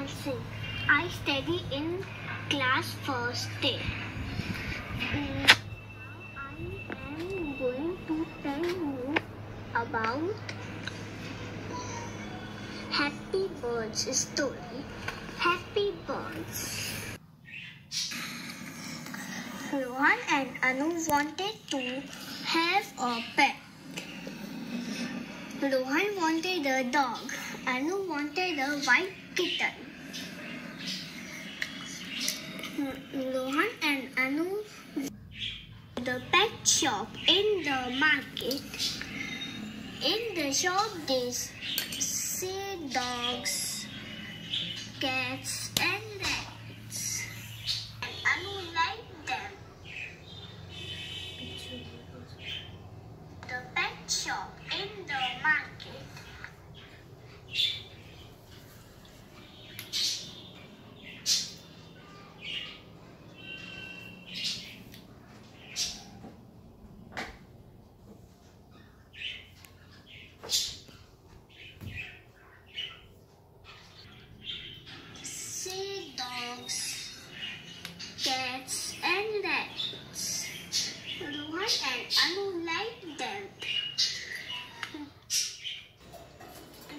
Singh. I study in class first day. Now I am going to tell you about Happy Birds story. Happy Birds. Rohan and Anu wanted to have a pet. Rohan wanted a dog. Anu wanted a white kitten. Rohan and Anu the pet shop in the market. In the shop they see dogs, cats and rats. And Anu liked them. The pet shop in the market. See dogs, cats and rats. Rohan and Anu liked them.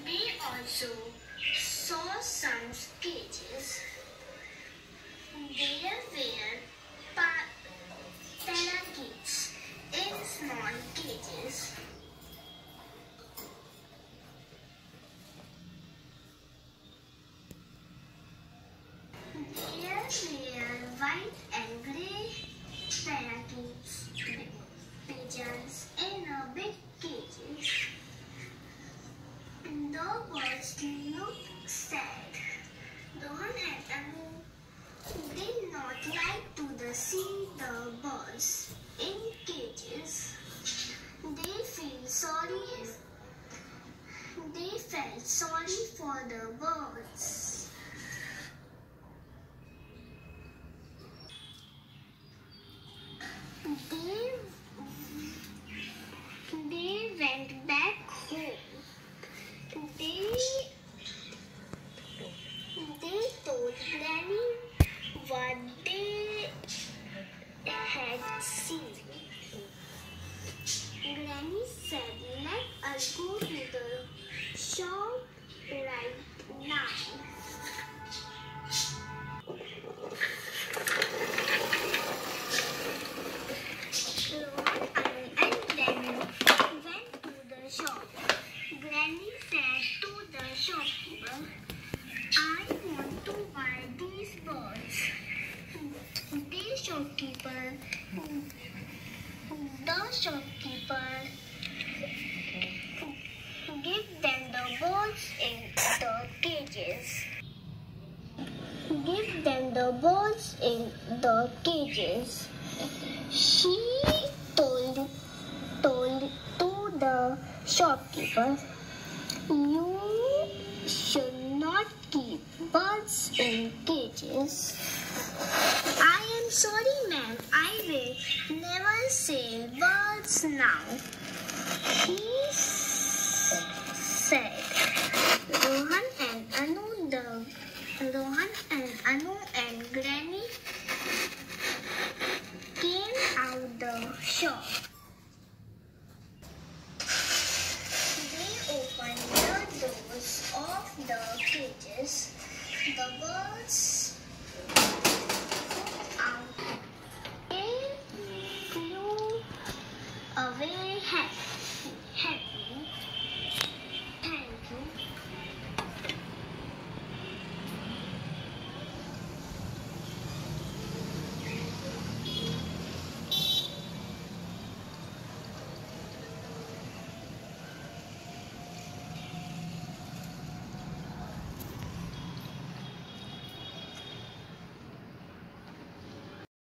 They also saw some cages. There were parakeets in small cages. There were white and grey parakeets, pigeons in a big cages. The birds looked sad. Rohan and Anu did not like to see the birds in cages. They felt sorry for the birds. They went back home. They told Granny what they had seen. Granny said, "Let us go to the shop right now." Rohan and Granny went to the shop. Granny said to the shopkeeper, "I want to buy these birds." The shopkeeper gave them the birds in the cages. She told to the shopkeeper, "You should not keep birds in cages." "I am sorry, ma'am. I will never sell birds now," he said. Rohan and Anu and Granny came out the shop. They opened the doors of the cages. The birds flew out. They flew away happy.